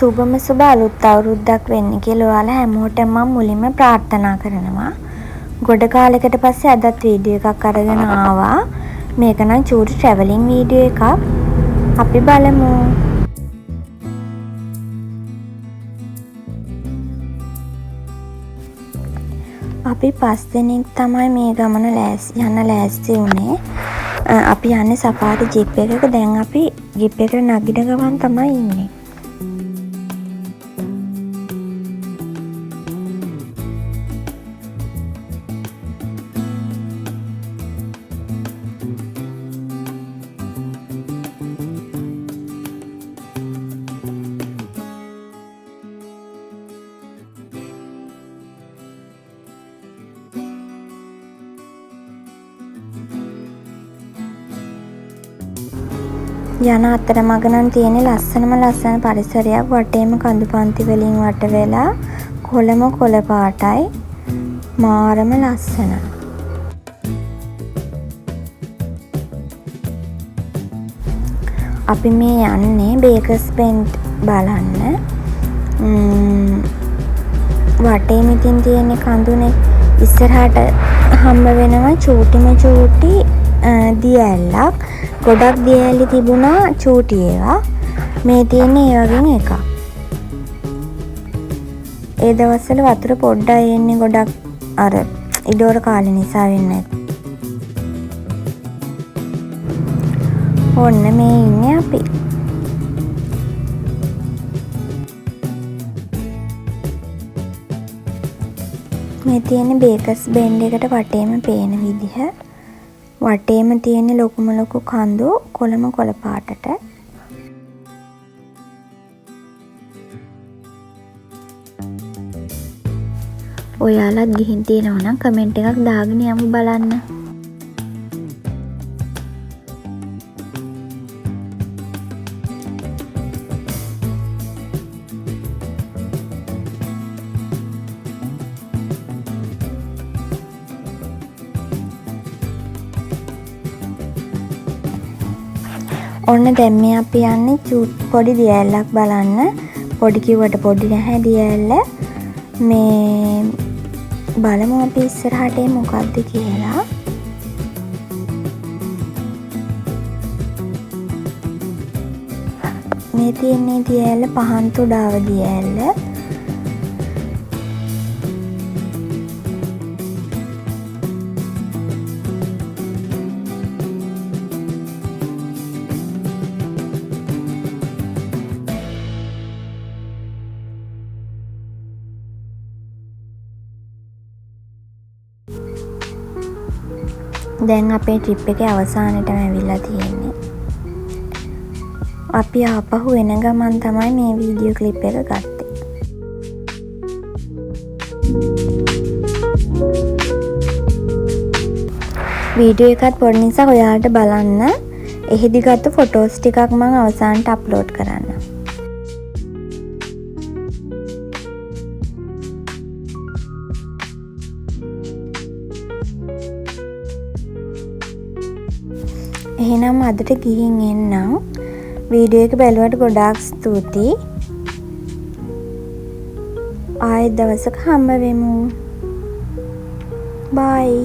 සුබම සුබ අලුත් අවුරුද්දක් වෙන්න කියලා ඔයාලා හැමෝටම මම මුලින්ම ප්‍රාර්ථනා කරනවා. ගොඩ කාලයකට පස්සේ අදත් වීඩියෝ එකක් අරගෙන ආවා. මේක නම් චූටි ට්‍රැවලින් වීඩියෝ එකක්. අපි බලමු. අපි 5 දෙනෙක් තමයි මේ ගමන යන්න ලෑස්ති වුණේ. අපි යන්නේ සෆාරි ජිප් එකක. දැන් අපි ජිප් එකට නගින ගමන් තමයි ඉන්නේ. යන අතරමඟ නම් තියෙන ලස්සන පරිසරයක්. වටේම කඳු පන්ති වලින් වට වෙලා කොළම කොළ පාටයි. මාරම ලස්සන. අපි මේ යන්නේ බේකර්ස් බෙන්ඩ් බලන්න. වටේම ඉතින් තියෙන කඳුනේ ඉස්සරහට හම්බ වෙනවා චූටි දියැලක්. ගොඩක් දියැලි තිබුණා චූටි ඒවා. මේ තියෙන්නේ ඒ වගේ එකක්. ඒ දවස්වල වතුර පොඩ්ඩයි එන්නේ ගොඩක් අර ඉඩෝර කාලේ නිසා වෙන්නේ. ඔන්න මේ ඉන්නේ අපි. මේ තියෙන්නේ බේකර්ස් බෙන්ඩ් එකට වටේම පේන විදිහ. වටේම තියෙන ලොකුම ලොකු කඳු කොළම කොළ පාටට. ඔයාලත් ගිහින් තියෙනවා නම් කමෙන්ට් එකක් දාගෙන යමු බලන්න. ඔන්න දැන් මේ අපි යන්නේ පොඩි දියැලක් බලන්න. පොඩි කිව්වට පොඩි නැහැ දියැල්ල. මේ බලමු අපි ඉස්සරහට මොකද්ද කියලා. මේ තියෙන්නේ දියැල්ල පහන් තුඩාව දියැල්ල. දැන් අපේ ට්‍රිප් එකේ අවසානයටම ඇවිල්ලා තියෙන්නේ. අපි ආපහු එන ගමන් තමයි මේ වීඩියෝ ක්ලිප් එක ගත්තේ. වීඩියෝ එකත් පොඩි නිසා ඔයාලට බලන්න. එහිදි ගත්ත ෆොටෝස් ටිකක් මම අවසානට අප්ලෝඩ් කරන්න. එහෙනම් අදට ගිහින් එන්නම්. වීඩියෝ එක බැලුවට ගොඩාක් ස්තුතියි. ආයෙත් දවසක හම්බ වෙමු. බයි.